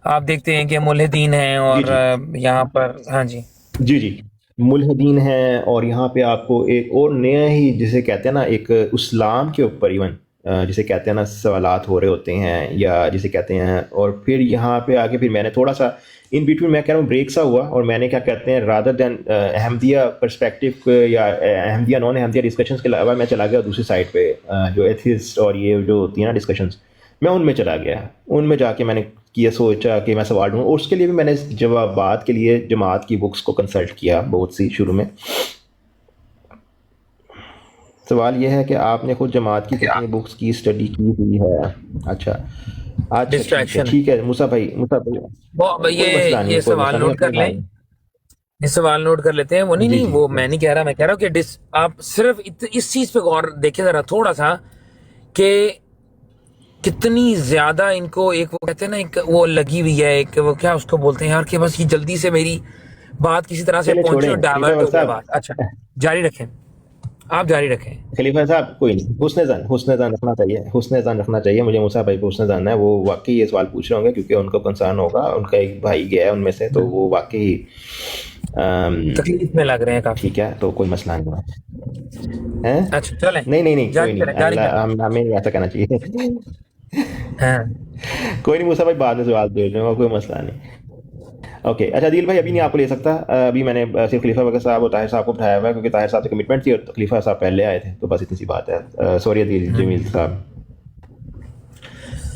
आप देखते हैं कि मुल्हिदीन हैं जी और जी यहाँ पर, हाँ जी। जी जी, मुल्हिदीन हैं, और यहाँ पे आपको एक और नया ही जिसे कहते हैं ना, एक इस्लाम के ऊपर इवन जिसे कहते हैं ना सवालात हो रहे होते हैं, या जिसे कहते हैं, और फिर यहाँ पे आके फिर मैंने थोड़ा सा इन बिटवीन मैं कह रहा हूँ ब्रेक सा हुआ, और मैंने क्या कहते हैं रादर देन अहमदिया पर्सपेक्टिव या अहमदिया नॉन अहमदिया डिस्कशंस के अलावा मैं चला गया दूसरी साइड पे, जो एथिस्ट और ये जो होती है ना डिस्कशंस, मैं उनमें चला गया। उनमें जाके मैंने किया, सोचा कि मैं सवाल ढूंढूं, और उसके लिए भी मैंने जवाबात के लिए जमात की बुक्स को कंसल्ट किया बहुत सी शुरू में। सवाल यह है कि आपने खुद जमात की कितनी बुक्स की स्टडी की हुई है? अच्छा, अच्छा ठीक है डिस्ट्रैक्शन। ठीक है, मूसा भाई, मूसा भाई, वो कोई मसला नहीं, ये कोई सवाल मसला नहीं, नोट कर अपने लें। भाई। ये सवाल नोट कर लेते हैं। वो नहीं जी नहीं, जी वो मैं नहीं कह रहा, मैं कह रहा हूँ कि आप सिर्फ इस चीज पे गौर देखें जरा थोड़ा सा, कि कितनी ज्यादा इनको एक वो कहते हैं ना, एक वो लगी हुई है, एक वो क्या उसको बोलते हैं यार, कि बस ये जल्दी से मेरी बात किसी तरह से चले पहुंचे और छोड़ें डाइवर्ट खलीफा हो गया साहब। बात। अच्छा, जारी रखें, आप जारी रखें। खलीफा साहब कोई नहीं, हुस्न जान रखना चाहिए, हुस्न जान रखना चाहिए, मुझे मूसा भाई को हुस्न जान है, वो वाकई ये सवाल पूछ रहे होंगे क्योंकि उनको कंसर्न होगा, उनका एक भाई गया है उनमें से, तो वो वाकई तकलीफ में लग रहे हैं काफी। ठीक है, तो कोई मसला नहीं है। हैं? अच्छा चलें, नहीं नहीं नहीं, कोई जारी नहीं, करें, जारी अल्लाह करें। हमें नहीं ऐसा कहना चाहिए। हाँ कोई नहीं मूसा भाई, बाद में जवाब दे दूंगा, कोई मसला नहीं। ओके, अच्छा दिल भाई अभी नहीं आपको ले सकता, अभी मैंने सिर्फ खलीफा वगैरह साहब और ताहिर साहब को बिठाया हुआ है, क्योंकि ताहिर साहब से कमिटमेंट थी और खलीफा साहब पहले आए थे, तो बस इतनी सी बात है। सॉरी दिल जमील साहब।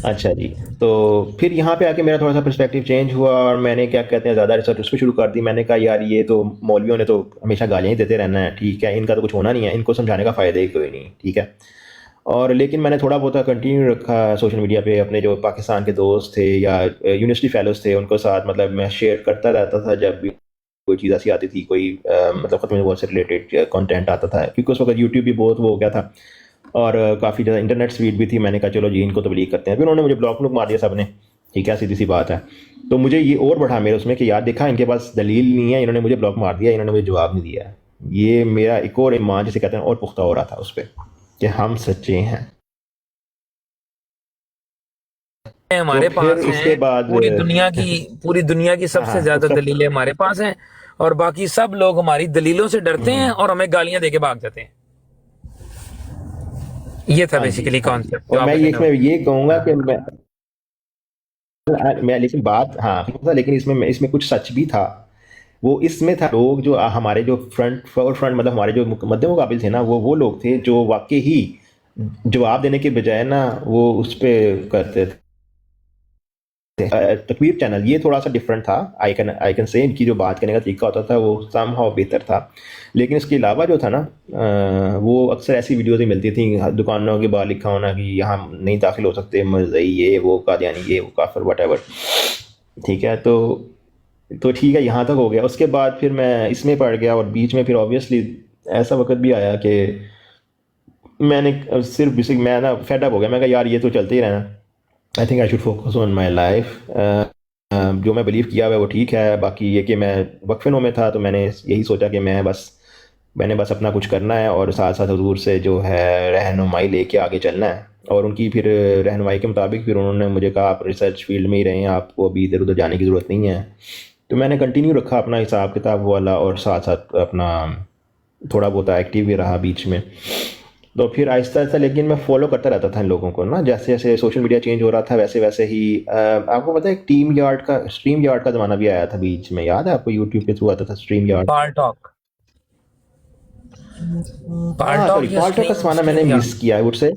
अच्छा जी, तो फिर यहाँ पे आके मेरा थोड़ा सा पर्सपेक्टिव चेंज हुआ, और मैंने क्या कहते हैं ज़्यादा रिसर्च उस पर शुरू कर दी। मैंने कहा यार ये तो मौलवियों ने तो हमेशा गालियाँ ही देते रहना है, ठीक है, इनका तो कुछ होना नहीं है, इनको समझाने का फ़ायदा ही कोई नहीं, ठीक है। और लेकिन मैंने थोड़ा बहुत कंटिन्यू रखा सोशल मीडिया पे, अपने जो पाकिस्तान के दोस्त थे या यूनिवर्सिटी फेलोज थे उनको साथ, मतलब मैं शेयर करता रहता था जब भी कोई चीज़ ऐसी आती थी, कोई मतलब ख़त्म नबूवत से रिलेटेड कंटेंट आता था, क्योंकि उस वक्त यूट्यूब भी बहुत वो हो गया था, और काफ़ी ज़्यादा इंटरनेट स्पीड भी थी। मैंने कहा चलो जी इनको तबलीग करते हैं, फिर उन्होंने मुझे ब्लॉक मार दिया सबने, ठीक है, सीधी सी बात है। तो मुझे ये और बढ़ा मेरे उसमें कि यार देखा, इनके पास दलील नहीं है, इन्होंने मुझे ब्लॉक मार दिया, इन्होंने मुझे जवाब नहीं दिया। ये मेरा एक और ईमान जिसे कहते हैं और पुख्ता हो रहा था उस पर, कि हम सच्चे हैं। तो हमारे फिर पास उसके हैं, बाद पूरी दुनिया की हाँ सबसे हाँ ज्यादा उसका दलीलें हमारे पास हैं, और बाकी सब लोग हमारी दलीलों से डरते हैं हम्म, और हमें गालियां देके भाग जाते हैं। ये था हाँ जी बेसिकली हाँ जी, कॉन्सेप्ट जो और मैं आपका ये कहना इसमें हो। ये कहूँगा कि मैं लेकिन बात हाँ, लेकिन इसमें इसमें कुछ सच भी था। वो इसमें था, लोग जो हमारे जो फ्रंट मतलब हमारे जो मद्दे मुकाबिल थे ना, वो लोग थे जो वाकई ही जवाब देने के बजाय ना वो उस पे करते थे। तकवीर चैनल ये थोड़ा सा डिफरेंट था, आई कैन से इनकी जो बात करने का तरीका होता था वो समहाउ बेहतर था। लेकिन इसके अलावा जो था ना, वो अक्सर ऐसी वीडियोस ही मिलती थी, दुकानों के बाहर लिखा होना कि यहाँ नहीं दाखिल हो सकते मरज़ई, ये वो कादियानी, ये वो काफिर, वट, ठीक है। तो ठीक है, यहाँ तक हो गया। उसके बाद फिर मैं इसमें पड़ गया, और बीच में फिर ऑब्वियसली ऐसा वक्त भी आया कि मैंने सिर्फ बेसिक मैं ना फेड अप हो गया, मैं कहा यार ये तो चलते ही रहना, I think I should focus on my life. जो मैं बिलीव किया हुआ है वो ठीक है, बाकी ये कि मैं वक्फिनों में था, तो मैंने यही सोचा कि मैंने बस अपना कुछ करना है, और साथ साथ हजूर से जो है रहनुमाई लेके आगे चलना है। और उनकी फिर रहनुमाई के मुताबिक फिर उन्होंने मुझे कहा आप रिसर्च फील्ड में ही रहें, आपको अभी इधर उधर जाने की ज़रूरत नहीं है। तो मैंने कंटिन्यू रखा अपना हिसाब किताब वाला, और साथ साथ अपना थोड़ा बहुत एक्टिव भी रहा बीच में। तो फिर आहिस्ता आहिस्ता लेकिन मैं फॉलो करता रहता था इन लोगों को ना, जैसे जैसे सोशल मीडिया चेंज हो रहा था वैसे वैसे ही आपको पता है स्ट्रीम यार्ड का ज़माना भी आया था बीच में, याद है आपको? यूट्यूब के थ्रू आता था स्ट्रीम यार्ड। पाल टॉक, पाल हाँ टॉक सॉरी, या फॉल तक का स्ट्रीम ज़माना मैंने स्ट्रीम यार्ड। मिस किया वुड से।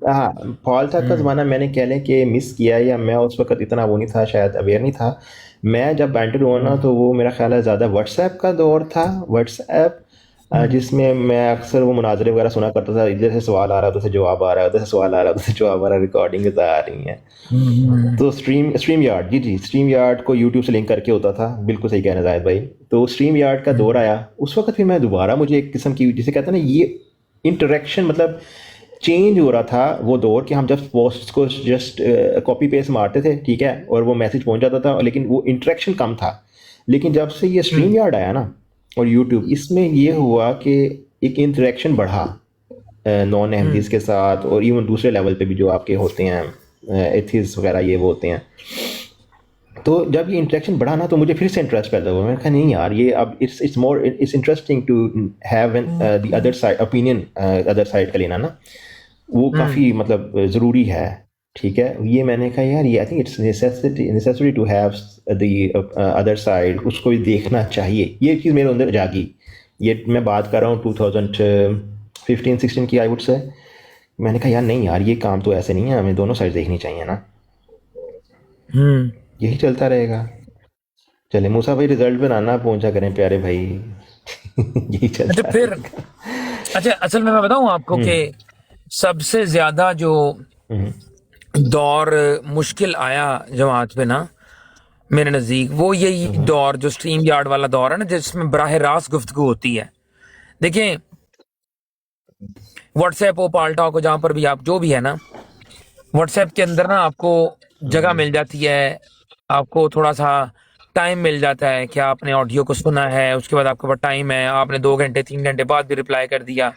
हाँ, फॉल तक का हम्म। ज़माना मैंने कह लें कि मिस किया, या मैं उस वक्त इतना वो नहीं था, शायद अवेयर नहीं था। मैं जब बैंटर हुआ ना, तो वो मेरा ख्याल है ज़्यादा व्हाट्सएप का दौर था, व्हाट्सएप, हम्म। जिसमें मैं अक्सर वो मुनाजरे वगैरह सुना करता था, इधर से सवाल आ रहा है उधर से जवाब आ रहा है, उधर से सवाल आ रहा है उधर से जवाब आ रहा है, रिकॉर्डिंग आ रही हैं। हम्म। तो स्ट्रीम यार्ड, जी जी, स्ट्रीम यार्ड को यूट्यूब से लिंक करके होता था, बिल्कुल सही कह रहे हैं जाहिद भाई। तो स्ट्रीम यार्ड का दौर हम्म। आया उस वक्त, फिर मैं दोबारा मुझे एक किस्म की जिसे कहते हैं ना ये इंटरेक्शन, मतलब चेंज हो रहा था वो दौर, कि हम जब पोस्ट को जस्ट कॉपी पेस्ट मारते थे, ठीक है, और वो मैसेज पहुंच जाता था, लेकिन वो इंटरेक्शन कम था। लेकिन जब से ये स्ट्रीम हम्म। यार्ड आया ना और यूट्यूब, इसमें ये हुआ कि एक इंटरेक्शन बढ़ा नॉन अहमदीस हम्म। के साथ, और इवन दूसरे लेवल पे भी जो आपके होते हैं एथिस वगैरह, ये वो होते हैं, तो जब ये इंटरेक्शन बढ़ा ना तो मुझे फिर से इंटरेस्ट पैदा हुआ। मैंने कहा नहीं यार, ये अब it's interesting to have the other side opinion, other side का लेना ना, वो काफ़ी मतलब ज़रूरी है। ठीक है, ये मैंने कहा यार, ये I think it's necessity to have the other side, उसको भी देखना चाहिए। ये चीज़ मेरे अंदर जागी। ये मैं बात कर रहा हूँ 2015-16 की, आई वुड से। मैंने कहा यार नहीं यार, ये काम तो ऐसे नहीं है, हमें दोनों साइड देखनी चाहिए ना। यही चलता रहेगा। चले मूसा भाई, रिजल्ट बनाना पहुंचा करें प्यारे भाई। यही अच्छा चलता फिर, रहेगा। अच्छा असल में मैं बताऊं आपको कि सबसे ज्यादा जो दौर मुश्किल आया जमात पे ना मेरे नज़दीक, वो यही दौर जो स्ट्रीम यार्ड वाला दौर है ना, जिसमें बराह रास्त गुफ्तगू होती है। देखें, व्हाट्सएप हो, पाल टॉक हो, जहां पर भी आप जो भी है ना, व्हाट्सएप के अंदर ना आपको जगह मिल जाती है, आपको थोड़ा सा टाइम मिल जाता है कि आपने ऑडियो को सुना है, उसके बाद आपके पास टाइम है, आपने 2 घंटे 3 घंटे बाद भी रिप्लाई कर दिया।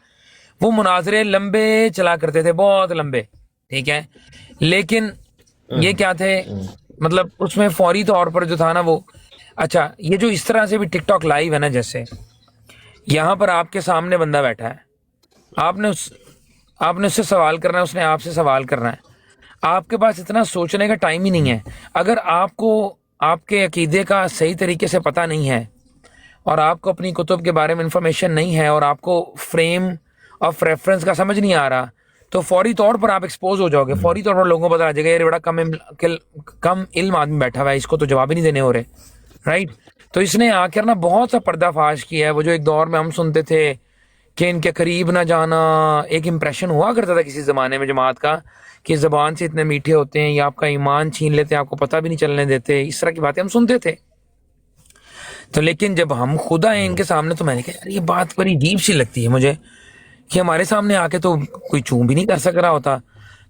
वो मुनाजरे लंबे चला करते थे, बहुत लंबे। ठीक है, लेकिन ये क्या थे, मतलब उसमें फौरी तौर पर जो था ना वो, अच्छा ये जो इस तरह से भी टिकटॉक लाइव है ना, जैसे यहाँ पर आपके सामने बंदा बैठा है, आपने उससे सवाल करना है, उसने आपसे सवाल करना है, आपके पास इतना सोचने का टाइम ही नहीं है। अगर आपको आपके अकीदे का सही तरीके से पता नहीं है और आपको अपनी कुतुब के बारे में इंफॉर्मेशन नहीं है और आपको फ्रेम ऑफ रेफरेंस का समझ नहीं आ रहा, तो फौरी तौर पर आप एक्सपोज हो जाओगे। फौरी तौर पर लोगों को पता आ जाएगा, यार बड़ा कम इल्म आदमी बैठा हुआ है, इसको तो जवाब ही नहीं देने हो रहे। राइट, तो इसने आकर ना बहुत सा पर्दाफाश किया है। वो जो एक दौर में हम सुनते थे कि इनके करीब ना जाना, एक इंप्रेशन हुआ करता था किसी ज़माने में जमात का कि ज़बान से इतने मीठे होते हैं, या आपका ईमान छीन लेते हैं, आपको पता भी नहीं चलने देते, इस तरह की बातें हम सुनते थे। तो लेकिन जब हम खुद आए इनके सामने, तो मैंने कहा यार ये बात बड़ी अजीब सी लगती है मुझे कि हमारे सामने आके तो कोई चूं भी नहीं कर सक रहा होता।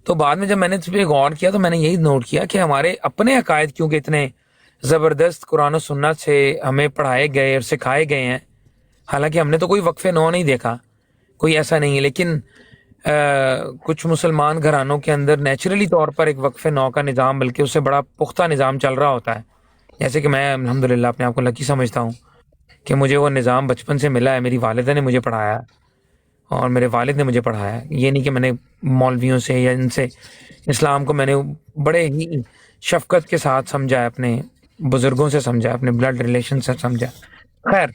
तो बाद में जब मैंने इस पर गौर किया तो मैंने यही नोट किया कि हमारे अपने अकायद क्योंकि इतने ज़बरदस्त कुरान और सुन्नत से हमें पढ़ाए गए और सिखाए गए हैं, हालांकि हमने तो कोई वक्फे नौ नहीं देखा, कोई ऐसा नहीं है, लेकिन कुछ मुसलमान घरानों के अंदर नेचुरली तौर पर एक वक्फे नौ का निज़ाम, बल्कि उससे बड़ा पुख्ता निज़ाम चल रहा होता है। जैसे कि मैं अल्हम्दुलिल्लाह अपने आप को लकी समझता हूँ कि मुझे वो निज़ाम बचपन से मिला है, मेरी वालिदा ने मुझे पढ़ाया और मेरे वालिद ने मुझे पढ़ाया। ये नहीं कि मैंने मौलवियों से या इनसे, इस्लाम को मैंने बड़े ही शफकत के साथ समझा है, अपने बुज़ुर्गों से समझा है, अपने ब्लड रिलेशन से समझा। खैर,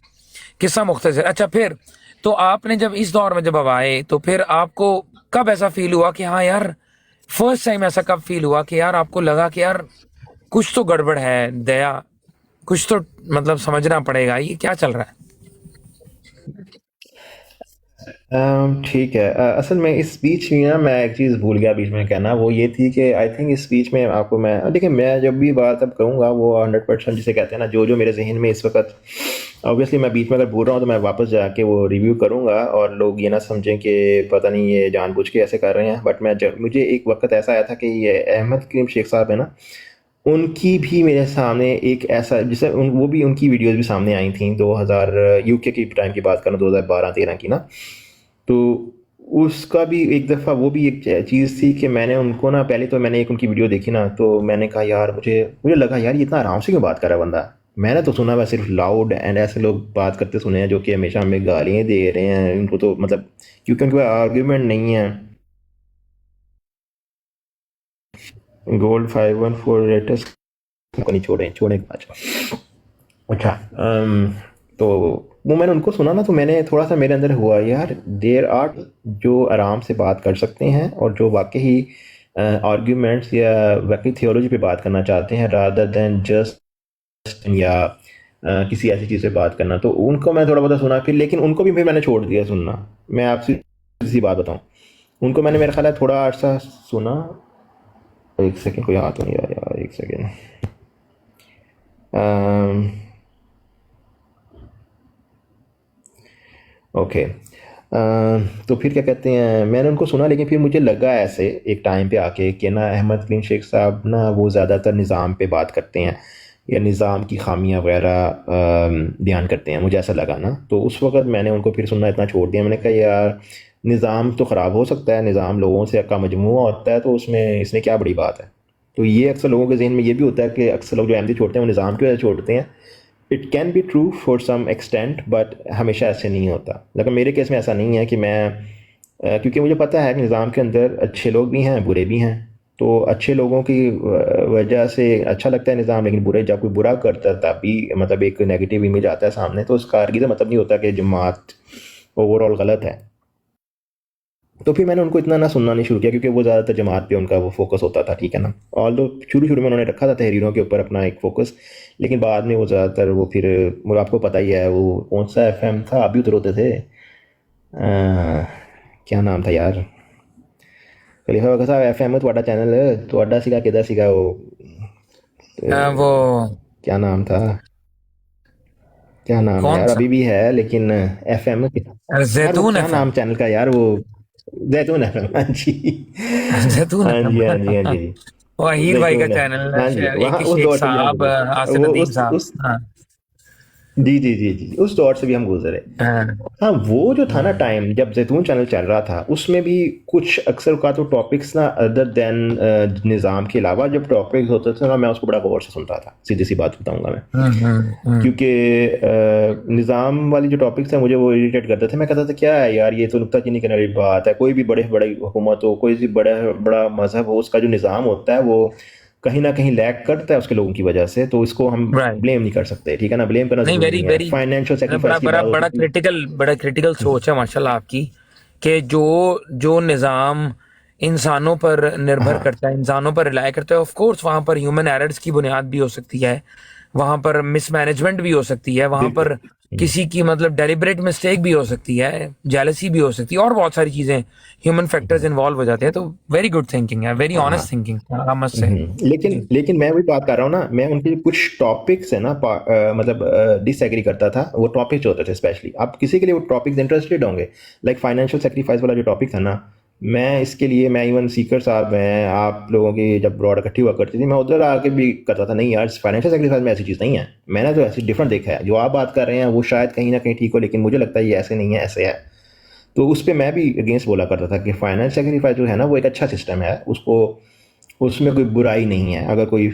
किस्सा मुख्तसर। अच्छा फिर, तो आपने जब इस दौर में जब अब आए, तो फिर आपको कब ऐसा फील हुआ कि हाँ यार, फर्स्ट टाइम ऐसा कब फील हुआ कि यार आपको लगा कि यार कुछ तो गड़बड़ है, दया कुछ तो मतलब समझना पड़ेगा, ये क्या चल रहा है? ठीक है। असल में इस बीच में ना मैं एक चीज़ भूल गया बीच में कहना, वो ये थी कि आई थिंक इस बीच में आपको मैं देखिए, मैं जब भी बात अब कहूँगा वो 100% जिसे कहते हैं ना, जो जो मेरे जहन में इस वक्त, ऑब्वियसली मैं बीच में अगर भूल रहा हूँ तो मैं वापस जाके वो रिव्यू करूँगा और लोग ये ना समझें कि पता नहीं ये जानबूझ के ऐसे कर रहे हैं। बट मैं जब मुझे एक वक्त ऐसा आया था कि ये अहमद करीम शेख साहब है ना, उनकी भी मेरे सामने एक ऐसा जिसे वो भी उनकी वीडियोस भी सामने आई थी 2000 यूके की टाइम की बात करूँ, 2012-13 की ना। तो उसका भी एक दफ़ा वो भी एक चीज़ थी कि मैंने उनको ना, पहले तो मैंने एक उनकी वीडियो देखी ना, तो मैंने कहा यार मुझे मुझे लगा यार ये इतना आराम से क्यों बात कर रहा है बंदा। मैंने तो सुना मैं सिर्फ लाउड एंड ऐसे लोग बात करते सुने हैं जो कि हमेशा हमें गालियाँ दे रहे हैं, उनको तो मतलब क्योंकि उनके पास आर्ग्यूमेंट नहीं है। गोल्ड 514 लेटेस्ट को नहीं छोड़े छोड़े अच्छा। अच्छा तो वो मैंने उनको सुना ना, तो मैंने थोड़ा सा मेरे अंदर हुआ यार, देर आर जो आराम से बात कर सकते हैं और जो वाकई ही आर्ग्यूमेंट्स या वाकई थियोलॉजी पे बात करना चाहते हैं रादर देन जस्ट या किसी ऐसी चीज़ पे बात करना, तो उनको मैं थोड़ा बहुत सुना फिर, लेकिन उनको भी फिर मैंने छोड़ दिया सुनना। मैं आपसे सी बात बताऊँ, उनको मैंने मेरा ख्याल है थोड़ा अर्सा सुना। एक सेकेंड, कोई हाथ तो नहीं आ यार, एक सेकेंड। ओके। तो फिर क्या कहते हैं, मैंने उनको सुना, लेकिन फिर मुझे लगा ऐसे एक टाइम पे आके कि ना अहमद करीम शेख साहब ना वो ज़्यादातर निज़ाम पे बात करते हैं या निज़ाम की खामियां वगैरह बयान करते हैं, मुझे ऐसा लगा ना। तो उस वक़्त मैंने उनको फिर सुनना इतना छोड़ दिया। मैंने कहा यार निज़ाम तो ख़राब हो सकता है, निज़ाम लोगों से का मजमूआ होता है, तो उसमें इसमें क्या बड़ी बात है। तो ये अक्सर लोगों के जहन में ये भी होता है कि अक्सर लोग जो अहमदी छोड़ते हैं वो निज़ाम की वजह से छोड़ते हैं। It can be true for some extent, but हमेशा ऐसे नहीं होता। लेकिन मेरे केस में ऐसा नहीं है कि मैं क्योंकि मुझे पता है कि निज़ाम के अंदर अच्छे लोग भी हैं, बुरे भी हैं। तो अच्छे लोगों की वजह से अच्छा लगता है निज़ाम, लेकिन बुरे जब कोई बुरा करता है तभी मतलब एक नेगेटिव इमेज आता है सामने। तो उसका हरगिज़ मतलब नहीं होता कि जमात ओवरऑल गलत है। तो फिर मैंने उनको इतना ना सुनना नहीं शुरू किया, क्योंकि वो ज़्यादातर जमात पे उनका वो फोकस होता था, ठीक है ना। ऑल दो शुरू शुरू में उन्होंने रखा था तहरीरों के ऊपर अपना एक फोकस, लेकिन बाद में वो ज़्यादातर वो फिर वो आपको पता ही है वो कौन सा एफएम था, अभी उधर होते थे क्या नाम था यार, खलीफा बका साहब एफएम ਤੁਹਾਡਾ चैनल ਤੁਹਾਡਾ ਸੀਗਾ ਕਿਹਦਾ ਸੀਗਾ वो वो क्या नाम था, क्या नाम है कौन यार, सा? अभी भी है लेकिन एफएम यार वो जैतून क्या एफएम। नाम चैनल का यार, वो जैतून एफएम, हाँ जी। जैतून हाँ एफएम। जी, हाँ जी, हाँ जी। वो हीर भाई का जैतून है, चैनल है, हाँ जी, शायद वहाँ एक उस शेख दौर से भी हम साहब, गुजरे, आसिफ वो नदीम साहब। उस हाँ जी जी जी जी, उस दौर से भी हम गुजरे। हाँ। हाँ, वो जो था ना हम्म। टाइम जब जैतून चैनल चल रहा था, उसमें भी कुछ अक्सर का तो टॉपिक्स ना अदर देन निज़ाम के अलावा जब टॉपिक्स होते थे ना, मैं उसको बड़ा गौर से सुनता था, सीधी सी बात बताऊंगा मैं। हम्म। क्योंकि निज़ाम वाली जो टॉपिक्स हैं मुझे वो इरिटेट करते थे। मैं कहता था क्या है यार, ये तो नुक्ताचीनी करने वाली बात है। कोई भी बड़े बड़ी हुकूमत हो, कोई भी बड़ा बड़ा मजहब हो, उसका जो निज़ाम होता है वो कहीं ना कहीं लैग करता है उसके लोगों की वजह से। तो इसको हम राइट। ब्लेम नहीं कर सकते, ठीक है ना, ब्लेम करना नहीं, ज़रूरी वेरी नहीं है। वेरी फाइनेंशियल बड़ा सेक्रीफाइस की बड़ा बात होती बड़ा थी। क्रिटिकल, बड़ा क्रिटिकल सोच है माशाल्लाह आपकी, कि जो जो निज़ाम इंसानों पर निर्भर हाँ करता है, इंसानों पर रिलाय करता है, ऑफ कोर्स वहां पर ह्यूमन एरर्स की बुनियाद भी हो सकती है, वहां पर मिसमैनेजमेंट भी हो सकती है, वहां बिल्कुल। पर किसी की मतलब डेलिबरेट मिस्टेक भी हो सकती है, जेलसी भी हो सकती है, और बहुत सारी चीजें, ह्यूमन फैक्टर्स इन्वॉल्व हो जाते हैं। तो वेरी गुड थिंकिंग है, वेरी हाँ हाँ। Honest thinking, I must say. लेकिन जी। लेकिन मैं वही बात कर रहा हूँ ना, मैं उनके कुछ टॉपिक्स है ना मतलब डिसएग्री करता था। वो टॉपिक्स होते थे स्पेशली, आप किसी के लिए वो टॉपिक्स इंटरेस्टेड होंगे, लाइक फाइनेंशियल सेक्रीफाइस वाला जो टॉपिक था ना, मैं इसके लिए मैं इवन सीकर साहब हैं, आप लोगों की जब ब्रॉड इकट्ठी हुआ करती थी, मैं उधर आके भी करता था, नहीं यार फाइनेंशियल सेक्रीफाइस में ऐसी चीज़ नहीं है। मैंने तो ऐसी डिफरेंट देखा है, जो आप बात कर रहे हैं वो शायद कहीं ना कहीं ठीक हो, लेकिन मुझे लगता है ये ऐसे नहीं है, ऐसे है। तो उस पर मैं भी अगेंस्ट बोला करता था कि फाइनेंस सेक्रीफाइस जो है ना वो एक अच्छा सिस्टम है, उसको उसमें कोई बुराई नहीं है। अगर कोई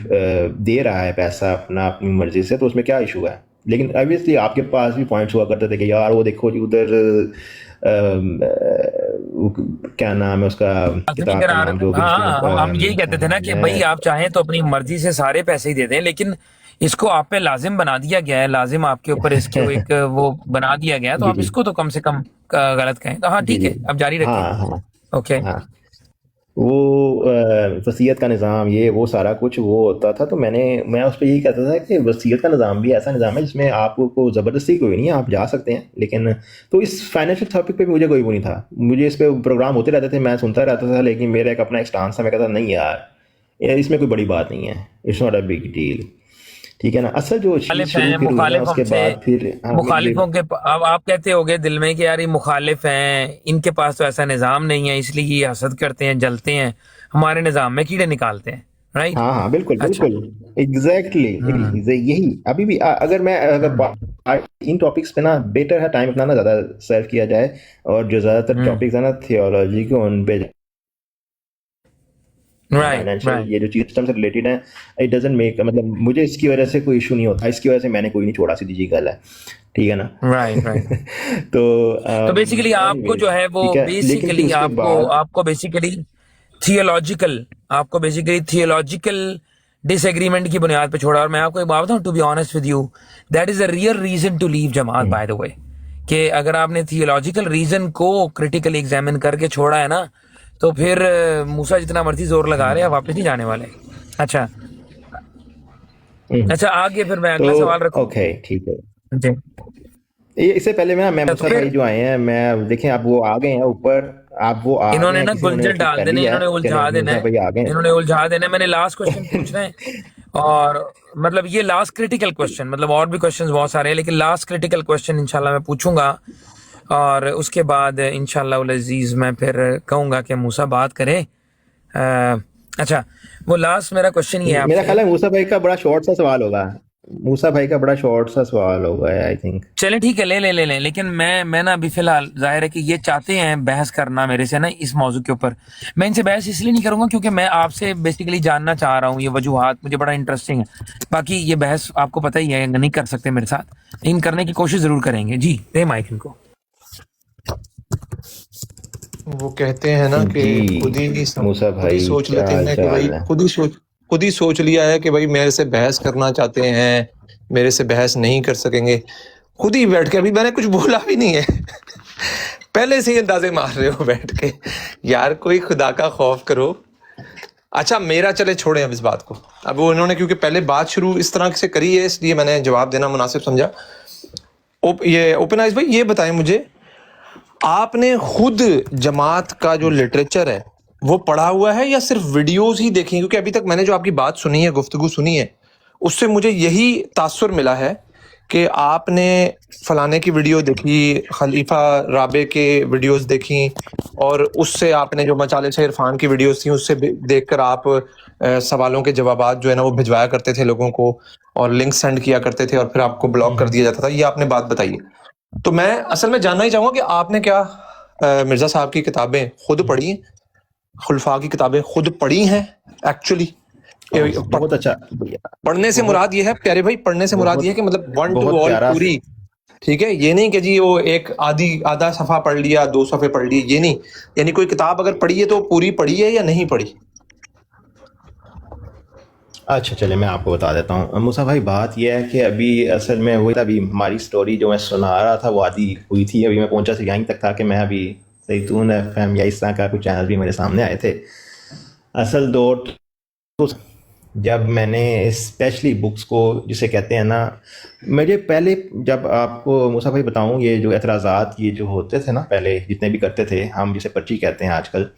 दे रहा है पैसा अपना अपनी मर्जी से, तो उसमें क्या इशू है। लेकिन ऑब्वियसली आपके पास भी पॉइंट्स हुआ करते थे कि यार वो देखो जी उधर क्या नाम है उसका, आजमी किताब का करार, नाम जो भी जिसमें हाँ, हम यही कहते थे ना कि भाई मैं आप चाहें तो अपनी मर्जी से सारे पैसे ही दे दें, लेकिन इसको आप पे लाजिम बना दिया गया है, लाजिम आपके ऊपर इसके एक वो बना दिया गया है, तो जी आप जी इसको तो कम से कम गलत कहें। तो हाँ जी ठीक जी है, अब जारी रखें। हाँ हाँ ओके। हाँ। वो वसीयत का निज़ाम ये वो सारा कुछ वो होता था। तो मैं उस पर यही कहता था कि वसीयत का निज़ाम भी ऐसा निज़ाम है जिसमें आपको ज़बरदस्ती कोई नहीं है, आप जा सकते हैं। लेकिन तो इस फाइनेंशियल टॉपिक पे भी मुझे कोई वो नहीं था, मुझे इस पे प्रोग्राम होते रहते थे, मैं सुनता रहता था, लेकिन मेरा एक अपना एक स्टांस था। मैं कहता नहीं यार, इसमें कोई बड़ी बात नहीं है, it's not a big deal, ठीक है ना। असल जो चीज़ मुखालिफ शुरू हैं, फिर हुई ना, मुखालिफ उसके हमसे, बाद फिर हाँ मेरे मुखालिफों के अब आप कहते होगे दिल में कि यार ये मुखालिफ हैं, इनके पास तो ऐसा निज़ाम नहीं है, इसलिए ये हसद करते हैं, जलते हैं, हमारे निज़ाम में कीड़े निकालते हैं। राइट। हाँ हाँ बिल्कुल अच्छा। बिल्कुल, एग्जैक्टली हम्म। यही अभी भी अगर मैं अगर हम्म। इन टॉपिक्स पे ना बेटर है टाइम अपना ना ज़्यादा सर्व किया जाए, और जो ज़्यादातर हम्म। टॉपिक्स है ना थियोलॉजी के उन पे, राइट फाइनेंशियल राइट। ये जो चीज सिस्टम से रिलेटेड है, इट डजंट मेक मतलब मुझे इसकी वजह से कोई इशू नहीं होता, इसकी वजह से मैंने कोई नहीं छोड़ा, सीधी जी गल है, ठीक है ना। Right right. तो तो बेसिकली आपको जो एनीवेज है वो ठीक है, लेकिन फिर बेसिकली उसके आपको बाद आपको बेसिकली थियोलॉजिकल आपको बेसिकली थियोलॉजिकल डिसएग्रीमेंट की बुनियाद पे छोड़ा। और मैं आपको एक बात बताऊं, to be honest with you, that is a real reason to leave Jamaat, by the way, कि अगर आपने थियोलॉजिकल रीजन को क्रिटिकली एग्जामिन करके छोड़ा है ना, तो फिर मूसा जितना मर्जी जोर लगा रहे हैं, वापस नहीं जाने वाले। अच्छा। अच्छा, आगे फिर मैं तो अगला सवाल रखूं। ओके ठीक है। जी। ये इससे पहले मैं तो मूसा भाई फिर जो आए हैं, मैं देखें आप वो आ गए हैं ऊपर, आप वो आ गए इन्होंने हैं, ना किसी ने उन्हें गुलझल पिक डाल कर देने, लिया इन्होंने है, चले उलझा देना मूसा है, भाई आ गए इन्होंने उलझा देना है। मैंने लास्ट क्वेश्चन पूछना है, और मतलब ये लास्ट क्रिटिकल क्वेश्चन, मतलब और भी क्वेश्चंस बहुत सारे हैं, लेकिन लास्ट क्रिटिकल क्वेश्चन इंशाल्लाह मैं पूछूंगा, और उसके बाद इंशाल्लाह उल अजीज मैं फिर कहूंगा कि मूसा बात करें। अच्छा, वो लास्ट मेरा क्वेश्चन ये है मेरा आपसे। ख्याल है मूसा भाई का बड़ा शॉर्ट सा सवाल होगा, मूसा भाई का बड़ा शॉर्ट सा सवाल होगा आई थिंक। चले ठीक है, ले लेकिन मैं ना अभी फिलहाल जाहिर है कि ये चाहते हैं बहस करना मेरे से ना इस मौजू के ऊपर। मैं इनसे बहस इसलिए नहीं करूंगा क्योंकि मैं आपसे बेसिकली जानना चाह रहा हूँ, ये वजूहात मुझे बड़ा इंटरेस्टिंग है। बाकी ये बहस आपको पता ही है, नहीं कर सकते मेरे साथ, लेकिन करने की कोशिश जरूर करेंगे। जी दे माइक इनको। वो कहते हैं ना कि जी मूसा खुद ही भाई सोच क्या लेते हाल हैं कि भाई चाल है? खुद ही सोच लिया है कि भाई मेरे से बहस करना चाहते हैं, मेरे से बहस नहीं कर सकेंगे। खुद ही बैठ के, अभी मैंने कुछ बोला भी नहीं है पहले से ही अंदाजे मार रहे हो बैठ के। यार कोई खुदा का खौफ करो। अच्छा मेरा, चले छोड़े अब इस बात को। अब वो इन्होंने क्योंकि पहले बात शुरू इस तरह से करी है, इसलिए मैंने जवाब देना मुनासिब समझा। ये ओपन आइज भाई, ये बताएं मुझे, आपने खुद जमात का जो लिटरेचर है वो पढ़ा हुआ है या सिर्फ वीडियोस ही देखी हैं? क्योंकि अभी तक मैंने जो आपकी बात सुनी है, गुफ्तगू सुनी है, उससे मुझे यही तासुर मिला है कि आपने फलाने की वीडियो देखी, खलीफा राबे के वीडियोस देखी, और उससे आपने जो मचाले से इरफान की वीडियोस थी उससे देखकर आप सवालों के जवाबात जो है ना वो भिजवाया करते थे लोगों को, और लिंक सेंड किया करते थे, और फिर आपको ब्लॉक कर दिया जाता था। ये आपने बात बताई है। तो मैं असल में जानना ही चाहूंगा कि आपने क्या मिर्जा साहब की किताबें खुद पढ़ी हैं, खुलफा की किताबें खुद पढ़ी हैं एक्चुअली? बहुत अच्छा। पढ़ने से मुराद ये है प्यारे भाई, पढ़ने से मुराद ये है कि मतलब वन टू बहुत ऑल प्यारा। पूरी, ठीक है? ये नहीं कि जी वो एक आधा सफा पढ़ लिया, 2 सफे पढ़ लिए, ये नहीं। यानी कोई किताब अगर पढ़ी है तो पूरी पढ़ी है या नहीं पढ़ी? अच्छा चले मैं आपको बता देता हूँ मूसा भाई। बात यह है कि अभी असल में वही था, अभी हमारी स्टोरी जो मैं सुना रहा था वो आधी हुई थी, अभी मैं पहुंचा से यहीं तक था कि मैं अभी ज़ैतून FM या इस तरह का कुछ चैनल भी मेरे सामने आए थे। असल दौर तो जब मैंने स्पेशली बुक्स को जिसे कहते हैं ना, मुझे पहले जब आपको मूसा भाई बताऊं, ये जो एतराज़ात ये जो होते थे ना पहले जितने भी करते थे हम, जिसे पर्ची कहते हैं आजकल,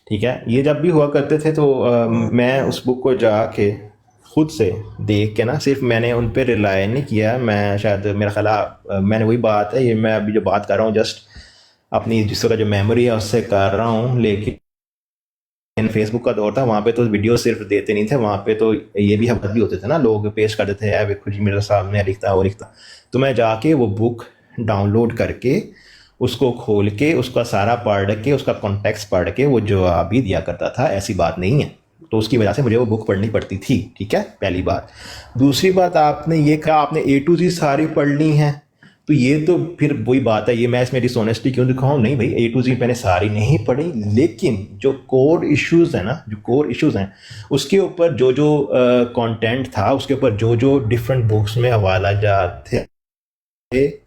ठीक है, ये जब भी हुआ करते थे तो मैं उस बुक को जाके खुद से देख के ना, सिर्फ मैंने उन पे रिलाय नहीं किया। मैं शायद मेरा ख्याल मैंने वही बात है, ये मैं अभी जो बात कर रहा हूँ जस्ट अपनी जिस वक्त जो मेमोरी है उससे कर रहा हूँ। लेकिन फेसबुक का दौर था, वहाँ पे तो वीडियो सिर्फ देते नहीं थे, वहाँ पे तो ये भी हफ्ते भी होते थे ना, लोग पेश कर देते हैं खुद ही मेरे सामने लिखता और लिखता। तो मैं जाके वो बुक डाउनलोड करके उसको खोल के उसका सारा पढ़ के उसका कॉन्टेक्स्ट पढ़ के वो जवाब भी दिया करता था, ऐसी बात नहीं है। तो उसकी वजह से मुझे वो बुक पढ़नी पड़ती थी, ठीक है, पहली बात। दूसरी बात, आपने ये कहा आपने A to Z सारी पढ़नी है, तो ये तो फिर वही बात है, ये मैं इसमें डिसऑनेस्टी क्यों दिखाऊं? नहीं भाई, A to Z मैंने सारी नहीं पढ़ी, लेकिन जो कोर इश्यूज़ हैं ना, जो कोर इश्यूज़ हैं उसके ऊपर जो जो कंटेंट था, उसके ऊपर जो जो डिफरेंट बुक्स में हवाला जात थे,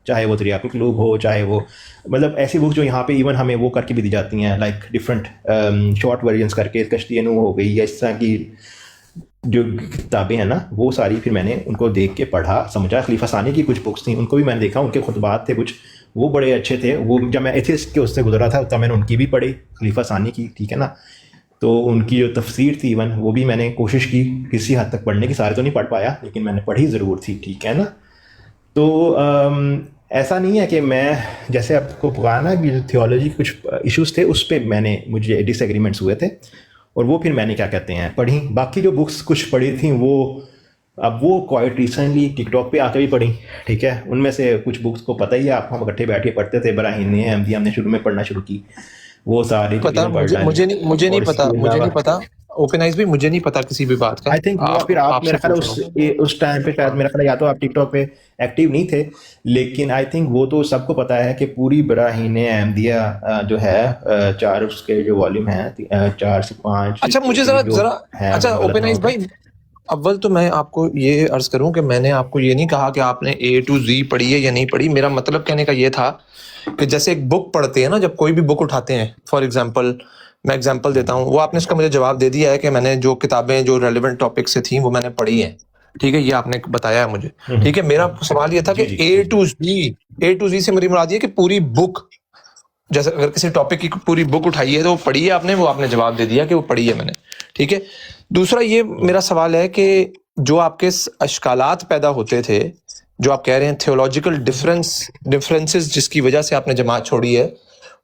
चाहे वो तरियाकुल कुलूब हो, चाहे वो मतलब ऐसी बुक्स जो यहाँ पे इवन हमें वो करके भी दी जाती हैं, लाइक डिफरेंट शॉर्ट वर्जन्स करके, कश्ती नूह हो गई या इस तरह की जो किताबें हैं ना, वो सारी फिर मैंने उनको देख के पढ़ा समझा। खलीफा सानी की कुछ बुक्स थी उनको भी मैंने देखा, उनके खुतबात थे कुछ, वो बड़े अच्छे थे। वो जब मैं एथिस्ट के उससे गुजरा था तब मैंने उनकी भी पढ़ी, खलीफा सानी की, ठीक है ना। तो उनकी जो तफसीर थी इवन वो भी मैंने कोशिश की किसी हद तक पढ़ने की, सारे तो नहीं पढ़ पाया लेकिन मैंने पढ़ी ज़रूर थी, ठीक है ना। तो ऐसा नहीं है कि मैं जैसे आपको कहा ना कि थियोलॉजी के कुछ इश्यूज़ थे उस पर मुझे डिसएग्रीमेंट्स हुए थे, और वो फिर मैंने क्या कहते हैं पढ़ी। बाकी जो बुक्स कुछ पढ़ी थी वो अब वो क्वाइट रिसेंटली टिकटॉक पे आके भी पढ़ी, ठीक है। उनमें से कुछ बुक्स को पता ही है आप, हम इकट्ठे बैठ के पढ़ते थे, बराहीन अहमदी हमने शुरू में पढ़ना शुरू की, वो सारी पता मुझे नहीं पता ओपन आइज भी, मुझे नहीं पता किसी भी बात का। आई थिंक फिर आप मेरा ख्याल उस टाइम पे शायद मेरा ख्याल या तो आप टिकटॉक पे एक्टिव नहीं थे, लेकिन आई थिंक वो तो सबको पता है कि पूरी बराहीन अहमदिया जो है 4 उसके जो वॉल्यूम है 4 से 5। अच्छा मुझे जरा अच्छा ओपन आइज भाई, अव्वल तो मैं आपको ये अर्ज करूं कि मैंने आपको ये नहीं कहा कि आपने A to Z पढ़ी है या नहीं पढ़ी। मेरा मतलब कहने का ये था कि जैसे एक बुक पढ़ते हैं ना, जब कोई भी बुक उठाते हैं, फॉर एग्जांपल मैं एग्जांपल देता हूं, वो आपने इसका मुझे जवाब दे दिया है कि मैंने जो किताबें जो रेलेवेंट टॉपिक से थी वो मैंने पढ़ी है, ठीक है, ये आपने बताया है मुझे, ठीक है। मेरा सवाल ये था कि A to Z से मेरी मुराद ये कि पूरी बुक, जैसे अगर किसी टॉपिक की पूरी बुक उठाई है तो वो पढ़ी है आपने, वो आपने जवाब दे दिया कि वो पढ़ी है मैंने, ठीक है। दूसरा ये मेरा सवाल है कि जो आपके अश्कालात पैदा होते थे, जो आप कह रहे हैं थियोलॉजिकल डिफरेंसेस जिसकी वजह से आपने जमात छोड़ी है,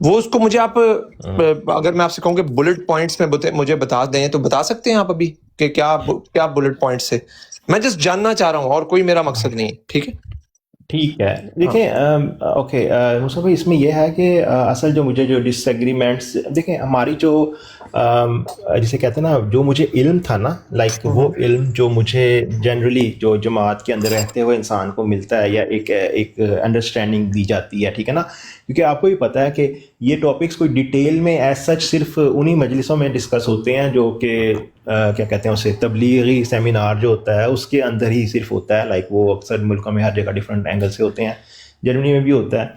वो उसको मुझे आप अगर मैं आपसे कहूँ कि बुलेट पॉइंट्स में मुझे बता दें तो बता सकते हैं आप अभी कि क्या बुलेट पॉइंट्स से? मैं जस्ट जानना चाह रहा हूँ और कोई मेरा मकसद नहीं है, ठीक है। ठीक है, देखें ओके मुस्तफ़ा भाई, इसमें यह है कि असल जो मुझे जो डिसएग्रीमेंट्स, देखें हमारी जो जिसे कहते हैं ना, जो मुझे इल्म था ना, लाइक वो इल्म जो मुझे जनरली जो जमात के अंदर रहते हुए इंसान को मिलता है, या एक एक अंडरस्टैंडिंग दी जाती है, ठीक है ना, क्योंकि आपको भी पता है कि ये टॉपिक्स कोई डिटेल में एज सच सिर्फ उन्हीं मजलिसों में डिस्कस होते हैं जो कि क्या कहते हैं उसे, तबलीगी सेमिनार जो होता है उसके अंदर ही सिर्फ होता है। लाइक वो अक्सर मुल्कों में हर जगह डिफरेंट एंगल से होते हैं, जर्मनी में भी होता है,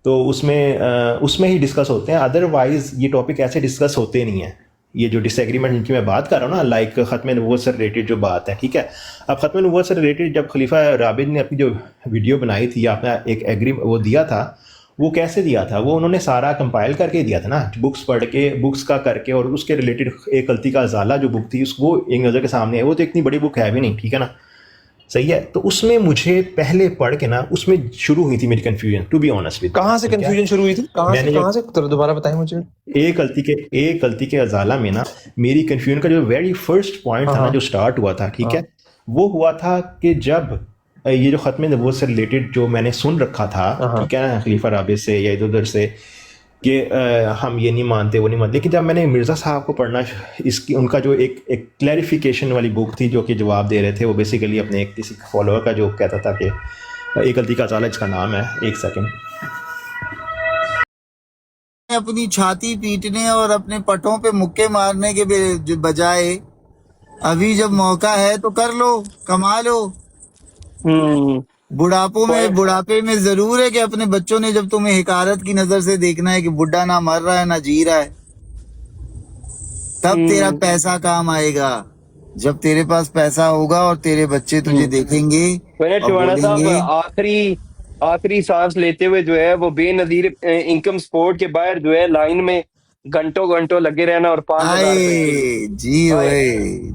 तो उसमें ही डिस्कस होते हैं। अदरवाइज़ ये टॉपिक ऐसे डिस्कस होते नहीं हैं। ये जो डिसएग्रीमेंट जिनकी मैं बात कर रहा हूँ ना, लाइक ख़त्म नबूवत से रिलेटेड जो बात है, ठीक है। अब ख़त्म नबूवत से रिलेटेड जब खलीफा राबिद ने अपनी जो वीडियो बनाई थी, आपने एक एग्री वो दिया था, वो कैसे दिया था? वो उन्होंने सारा कंपाइल करके दिया था ना, बुक्स पढ़ के, बुक्स का करके, और उसके रिलेटेड एक गलती का अजाला जो बुक थी उसको एक नज़र के सामने है। वो तो इतनी बड़ी बुक है भी नहीं, ठीक है ना, सही है। तो उसमें मुझे पहले पढ़ के ना उसमें शुरू हुई थी मेरी confusion, to be honest with. कहाँ से कंफ्यूजन शुरू हुई थी? कहाँ से तो दोबारा बताएं मुझे। एक गलती के अजाला में ना मेरी कन्फ्यूजन का जो वेरी फर्स्ट पॉइंट था ना, जो स्टार्ट हुआ था, ठीक है, वो हुआ था कि जब ये जो ख़त्म नबूवत से रिलेटेड जो मैंने सुन रखा था, ठीक है ना, खलीफा राबिद से या इधर उधर से, कि हम ये नहीं मानते वो नहीं मानते, लेकिन जब मैंने मिर्ज़ा साहब को पढ़ना, इसकी उनका जो एक क्लैरिफिकेशन वाली बुक थी जो कि जवाब दे रहे थे, वो बेसिकली अपने एक किसी फॉलोअर का जो कहता था कि एक गलती का अजाला, इसका नाम है, एक सेकंड, अपनी छाती पीटने और अपने पटों पे मुक्के मारने के बजाय अभी जब मौका है तो कर लो, कमा लो। बुढ़ापे में जरूर है कि अपने बच्चों ने जब तुम्हें हिकारत की नजर से देखना है कि बुढ़ा ना मर रहा है ना जी रहा है, तब तेरा पैसा काम आएगा। जब तेरे पास पैसा होगा और तेरे बच्चे तुझे देखेंगे मैंने और टिवाना साहब बोलेंगे, आखिरी सांस लेते हुए जो है वो बेनजीर इनकम सपोर्ट के बाहर जो है लाइन में घंटों लगे रहना, और 5,000 आए रुपए जी ओए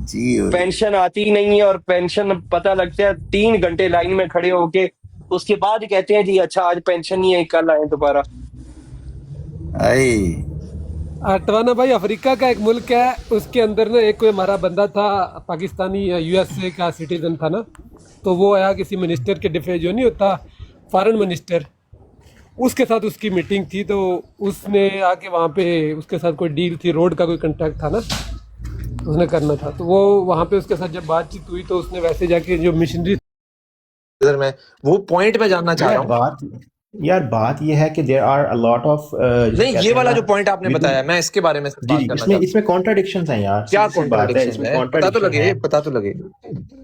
जी ओए, पेंशन आती ही नहीं है, और पेंशन पता लगता है 3 घंटे लाइन में खड़े होके, उसके बाद कहते हैं जी अच्छा आज पेंशन नहीं है, कल आए दोबारा। आए टवाना भाई, अफ्रीका का एक मुल्क है, उसके अंदर ना एक कोई हमारा बंदा था, पाकिस्तानी या यूएसए का सिटीजन था ना, तो वो आया किसी मिनिस्टर के डिफे जो नहीं होता फॉरेन मिनिस्टर, उसके साथ उसकी मीटिंग थी, तो उसने आके वहाँ पे उसके साथ कोई डील थी, रोड का कोई कॉन्ट्रैक्ट था ना, उसने करना था, तो वो वहाँ पे उसके साथ जब बातचीत हुई तो उसने वैसे जाके जो मिशनरी मैं वो पॉइंट में जानना चाह रहा हूँ। बात ये है कि there are a lot of नहीं, ये वाला जो पॉइंट आपने बताया, मैं इसके बारे में बात करना चाहता हूँ। इसमें कॉन्ट्राडिक्शंस हैं यार, क्या सीधी सी बात है, इसमें पता तो लगे, पता तो लगे।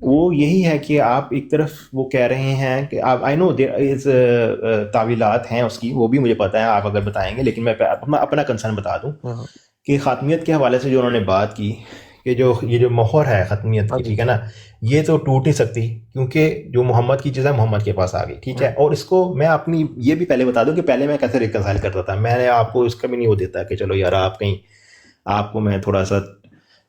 वो यही है कि आप एक तरफ वो कह रहे हैं कि आप, आई नो देयर इज तावीलात हैं उसकी, वो भी मुझे पता है, आप अगर बताएंगे, लेकिन मैं अपना कंसर्न बता दूं कि खातमियत के हवाले से जो उन्होंने बात की कि जो ये जो मोहर है खत्मियत की, ठीक है ना, ये तो टूट नहीं सकती, क्योंकि जो मोहम्मद की चीज़ है मोहम्मद के पास आ गई, ठीक है। और इसको मैं अपनी ये भी पहले बता दूं कि पहले मैं कैसे रिकंसाइल करता था, मैंने आपको इसका भी नहीं वो देता कि चलो यार आप कहीं, आपको मैं थोड़ा सा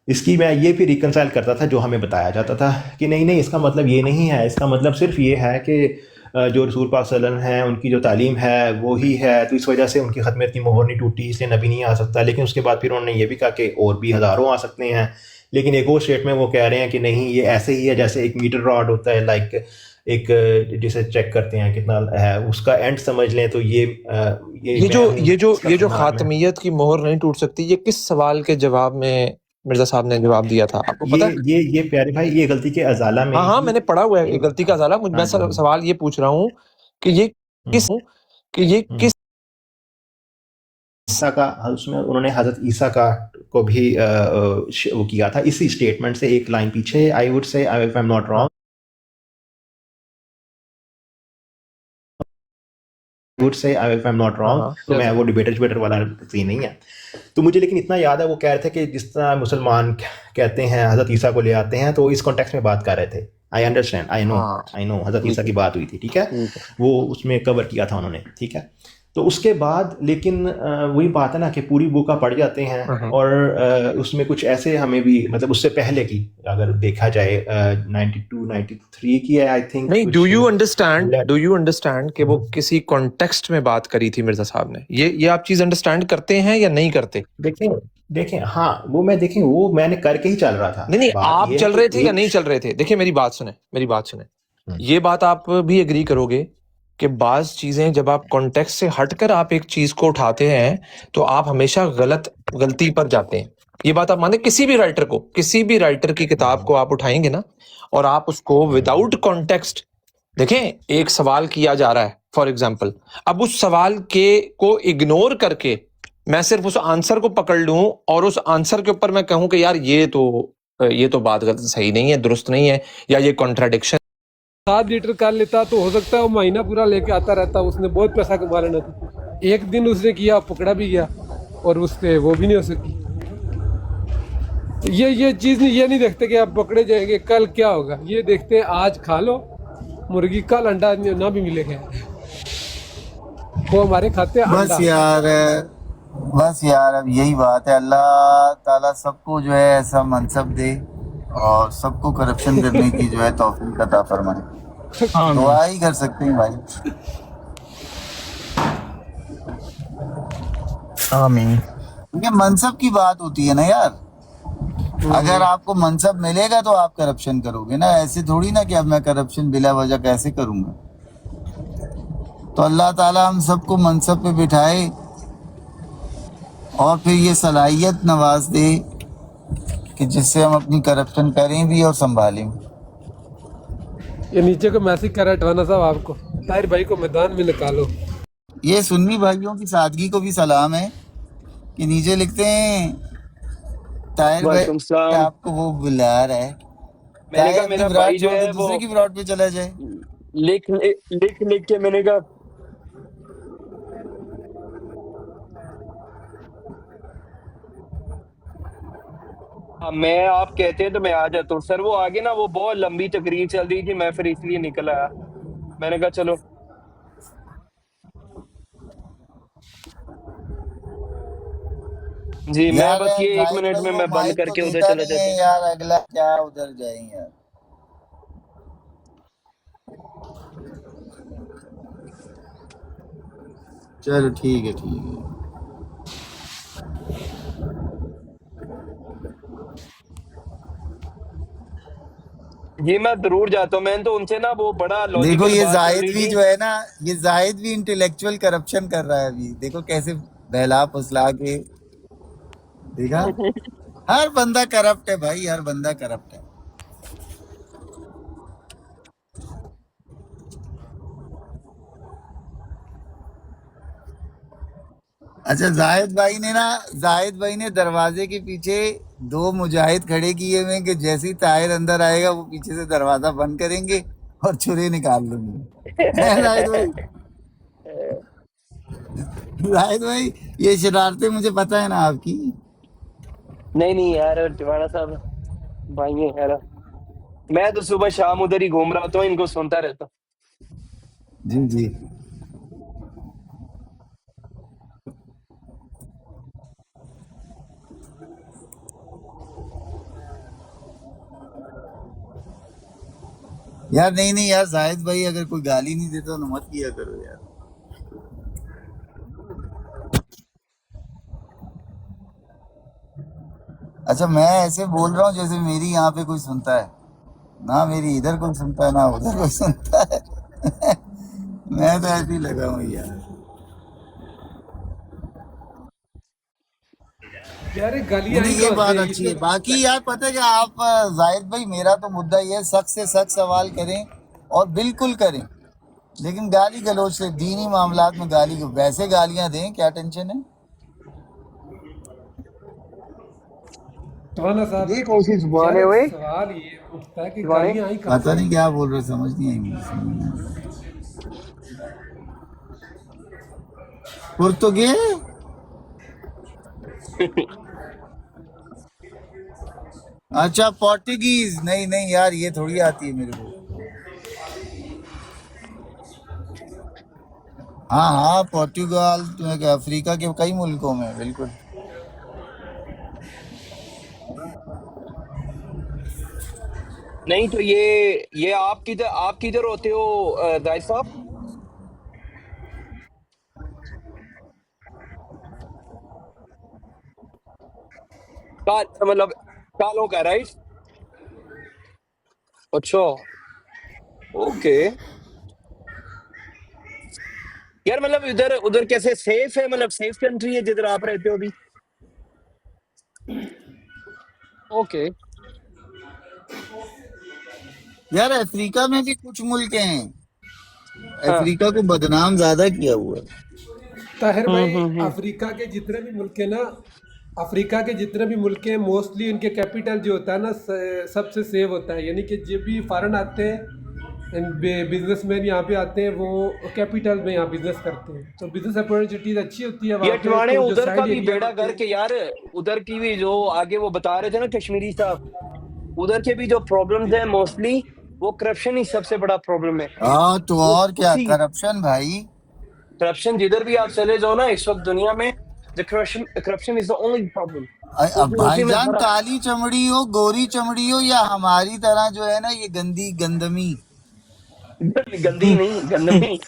इसकी मैं ये भी रिकंसाइल करता था जो हमें बताया जाता था कि नहीं नहीं इसका मतलब ये नहीं है, इसका मतलब सिर्फ ये है कि जो रसूल पाक सल्लल्लाहु अलैहि वसल्लम है उनकी जो तालीम है वो ही है, तो इस वजह से उनकी खत्मियत की मोहर नहीं टूटी, इसलिए नबी नहीं आ सकता। लेकिन उसके बाद फिर उन्होंने ये भी कहा कि और भी हज़ारों आ सकते हैं, लेकिन एक और स्टेट में वो कह रहे हैं कि नहीं ये ऐसे ही है जैसे एक मीटर रॉड होता है, लाइक एक जिसे चेक करते हैं कितना है, उसका एंड समझ लें। तो ये जो खातमियत की मोहर नहीं टूट सकती, ये किस सवाल के जवाब में मिर्जा साहब ने जवाब दिया था, आपको पता है? ये प्यारे भाई, ये गलती के अजाला में, हाँ मैंने पढ़ा हुआ है गलती का अजाला। मैं सवाल ये पूछ रहा हूँ कि ये किस ईसा का, उसमें उन्होंने हजरत ईसा का को भी वो किया था इसी स्टेटमेंट से एक लाइन पीछे, I would say, if I am not wrong, तो मैं वो डिबेटर वाला सीन नहीं है। तो मुझे लेकिन इतना याद है वो कह रहे थे कि जिस तरह मुसलमान कहते हैं हजरत ईसा को ले आते हैं, तो इस कॉन्टेक्स्ट में बात कर रहे थे। आई अंडरस्टैंड, आई नो हजरत ईसा की बात हुई थी, ठीक है, वो उसमें कवर किया था उन्होंने, ठीक है। तो उसके बाद लेकिन वही बात है ना कि पूरी बुक आप पढ़ जाते हैं और उसमें कुछ ऐसे हमें भी मतलब उससे पहले की अगर देखा जाए 92 93 की है आई थिंक नहीं, कुछ डू यू अंडरस्टैंड कि वो किसी कॉन्टेक्स्ट में बात करी थी मिर्जा साहब ने? ये आप चीज अंडरस्टैंड करते हैं या नहीं करते? देखें देखें हाँ वो मैं देखें वो मैंने करके ही चल रहा था। नहीं, बात आप ये है चल कि रहे थे या एक नहीं चल रहे थे? देखिए मेरी बात सुने हम्म, ये बात आप भी एग्री करोगे कि बाज चीजें जब आप कॉन्टेक्स्ट से हटकर आप एक चीज को उठाते हैं तो आप हमेशा गलती पर जाते हैं। ये बात आप माने? किसी भी राइटर की किताब को आप उठाएंगे ना और आप उसको विदाउट कॉन्टेक्स्ट देखें, एक सवाल किया जा रहा है फॉर एग्जाम्पल, अब उस सवाल के को इग्नोर करके मैं सिर्फ उस आंसर को पकड़ लूं और उस आंसर के ऊपर मैं कहूं कि यार ये तो बात गलत सही नहीं है, दुरुस्त नहीं है, या ये कॉन्ट्राडिक्शन 7 लीटर कर लेता तो हो सकता है वो महीना पूरा लेके आता रहता, उसने बहुत पैसा कमा लेना था। एक दिन उसने किया, पकड़ा भी गया और उससे वो भी नहीं हो सकी। ये चीज़ नहीं, ये नहीं देखते कि आप पकड़े जाएंगे कल क्या होगा, ये देखते हैं आज खा लो मुर्गी, कल अंडा ना भी मिलेगा। वो हमारे खाते हैं बस अंडा। यार अब यही बात है। अल्लाह ताला सबको जो है ऐसा मनसब दे और सबको करप्शन करने की जो है तौफीक अता फरमाए। दुआ ही कर सकते हैं भाई। आमीन। ये मनसब की बात होती है ना यार, अगर आपको मनसब मिलेगा तो आप करप्शन करोगे ना, ऐसे थोड़ी ना कि अब मैं करप्शन बिला वजह कैसे करूंगा। तो अल्लाह ताला हम सबको मनसब पे बिठाए और फिर ये सलाहियत नवाज दे कि जिससे हम अपनी करप्शन करें भी और संभालें। ये नीचे को मैसेज कर रहा है टवाना साहब आपको, ताहिर भाई को मैदान में निकालो। ये सुन्नी भाइयों की सादगी को भी सलाम है कि नीचे लिखते हैं ताहिर भाई वालेकुम सलाम। आपको वो बुला रहा है। मैंने ताहिर कहा अपनी मेरा विराट भाई जो छोड़ के है वो दूसरे की विराट पे चला जाए। लिख के मैंने कहा हाँ, मैं आप कहते हैं तो मैं आ जाता हूँ सर। वो आगे ना वो बहुत लंबी तकरीर चल रही थी, मैं फिर इसलिए निकल आया। मैंने कहा चलो जी, मैं यार बस ये 1 जाहिद मिनट भाई में वो मैं बंद माइक तो करके उधर देता चला नहीं जाता है हूँ। यार, अगला क्या उधर जाए यार। चलो ठीक है ठीक है। जी मैं जरूर जाता हूँ। मैंने तो उनसे ना वो बड़ा देखो लॉजिकल ये बात चल जाहिद रही भी थी। जो है ना, ये जाहिद भी इंटेलेक्चुअल करप्शन कर रहा है अभी। देखो कैसे बहला फुसला के, देखा। हर बंदा करप्ट है भाई, हर बंदा करप्ट है। अच्छा जाहिद भाई ने दरवाजे के पीछे 2 मुजाहिद खड़े किए हुए हैं कि जैसे ही ताहिर अंदर आएगा वो पीछे से दरवाजा बंद करेंगे और छुरे निकाल लेंगे। हैं जाहिद भाई ये शरारतें मुझे पता है ना आपकी। नहीं नहीं यार टिवाड़ा साहब, भाई है यार। मैं तो सुबह शाम उधर ही घूम रहा होता हूँ, इनको सुनता रहता हूँ। जी जी। यार नहीं यार, जाहिद भाई अगर कोई गाली नहीं देता तो मत किया करो यार। अच्छा मैं ऐसे बोल रहा हूँ जैसे मेरी यहाँ पे कोई सुनता है ना, मेरी इधर कोई सुनता है ना उधर कोई सुनता है। मैं तो ऐसे ही लगा हूँ यार। यार ये गालियाँ नहीं आई ये कहाँ बात से? अच्छी है। बाकी यार पता है कि आप जाहिद भाई, मेरा तो मुद्दा ये है, सख्त से सख्त सवाल करें और बिल्कुल करें, लेकिन गाली गलौज से दीनी मामलात में गाली, वैसे गालियां दें क्या टेंशन है। टवाना साहब ये कौन सी जुबान यार है एक ओए? सवाल ये उठता है कि जुबान है? गालियाँ आई कहाँ पता से? नहीं क्या बोल रहे, समझ नहीं आई मुझे, समझ नहीं आई। पुर्तगाल। अच्छा पोर्टुगीज, नहीं यार ये थोड़ी आती है मेरे को। हाँ हाँ, पोर्टुगाल तो क्या, अफ्रीका के कई मुल्कों में बिल्कुल। नहीं तो ये आप किधर होते हो जाहिद साहब? मतलब कालों का, राइट? अच्छा, ओके। यार मतलब उधर उधर कैसे सेफ है, मतलब सेफ कंट्री है जिधर आप रहते हो अभी? ओके। यार अफ्रीका में भी कुछ मुल्क हैं, हाँ। अफ्रीका को बदनाम ज्यादा किया हुआ है। ताहिर भाई, हम्म। अफ्रीका के जितने भी मुल्क हैं ना, अफ्रीका के जितने भी मुल्क हैं मोस्टली उनके कैपिटल जो होता है ना सबसे सेव होता है। यानी कि जब भी फॉरेन आते हैं, बिजनेसमैन यहाँ पे आते हैं, वो कैपिटल में यहाँ बिजनेस करते हैं, तो बिजनेस अपॉर्चुनिटीज अच्छी होती है वहाँ ये पे। टिवाणे तो जो उधर का साइड भी एरियाज बेड़ा होते गर्क है हैं, यार। उधर की भी जो आगे वो बता रहे थे ना कश्मीरी साहब, उधर के भी जो प्रॉब्लम्स हैं मोस्टली वो करप्शन ही सबसे बड़ा प्रॉब्लम है। हाँ तो और क्या, उसी करप्शन भाई। करप्शन जिधर भी आप चले जाओ ना इस वक्त दुनिया में, the corruption is the only problem. अब उसी में भाईजान, सारा काली चमड़ी हो गोरी चमड़ी हो या हमारी तरह जो है ना ये गंदी गंदमी, गंदी नहीं, गंदमी।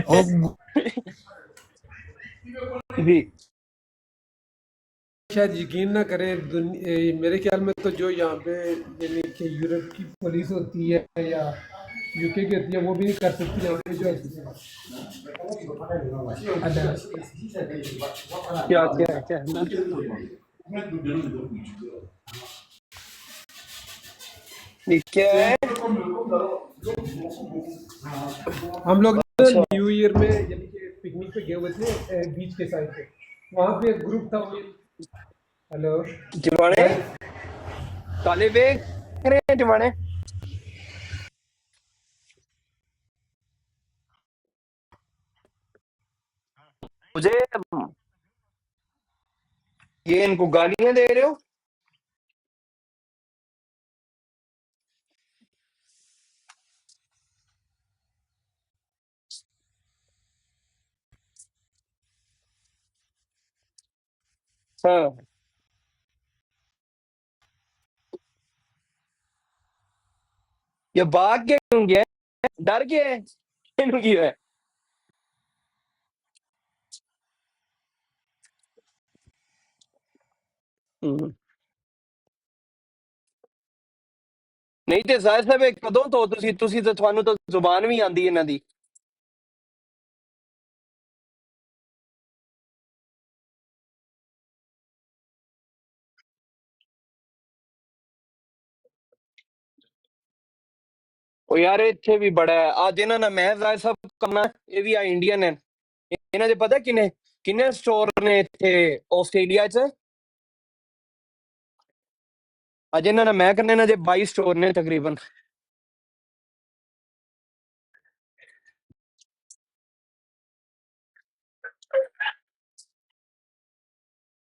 ओ, जी। शायद यकीन ना करें, मेरे ख्याल में तो जो यहाँ पे यानी कि यूरोप की पुलिस होती है या यूके की होती है, वो भी नहीं कर सकती यहाँ पे जो क्या है ना? ये क्या है? हम लोग ना अच्छा, न्यू ईयर में यानी कि पिकनिक पे गए हुए थे बीच के साइड पे। वहाँ पे एक ग्रुप था। हेलो टिवाणे गाइस, काले बेग रहे हैं टिवाणे। मुझे ये इनको गालियां दे रहे हो? हाँ। ये भाग के क्यों गया है? डर गया है? क्यों गया है? हम्म। नहीं ਤੇ ਜ਼ਾਹਿਰ ਸਾਹਿਬ ਇਹ ਕਦੋਂ ਤੋਂ ਤੁਸੀਂ ਤਾਂ ਤੁਹਾਨੂੰ ਤਾਂ ਜ਼ੁਬਾਨ ਵੀ ਆਂਦੀ ਇਹਨਾਂ ਦੀ। ਉਹ ਯਾਰ ਇੱਥੇ ਵੀ ਬੜਾ ਹੈ ਅੱਜ ਇਹਨਾਂ ਨਾਲ ਮੈਂ ਜ਼ਾਹਿਰ ਸਾਹਿਬ ਕਰਨਾ ਇਹ ਵੀ ਆ ਇੰਡੀਅਨ ਹੈ ਇਹਨਾਂ ਦੇ ਪਤਾ ਕਿੰਨੇ ਕਿੰਨੇ ਸਟੋਰ ਨੇ ਇੱਥੇ ਆਸਟ੍ਰੇਲੀਆ 'ਚ ਅੱਜ ਇਹਨਾਂ ਨਾਲ ਮੈਂ ਕਰਨੇ ਇਹਨਾਂ ਦੇ 22 ਸਟੋਰ ਨੇ ਤਕਰੀਬਨ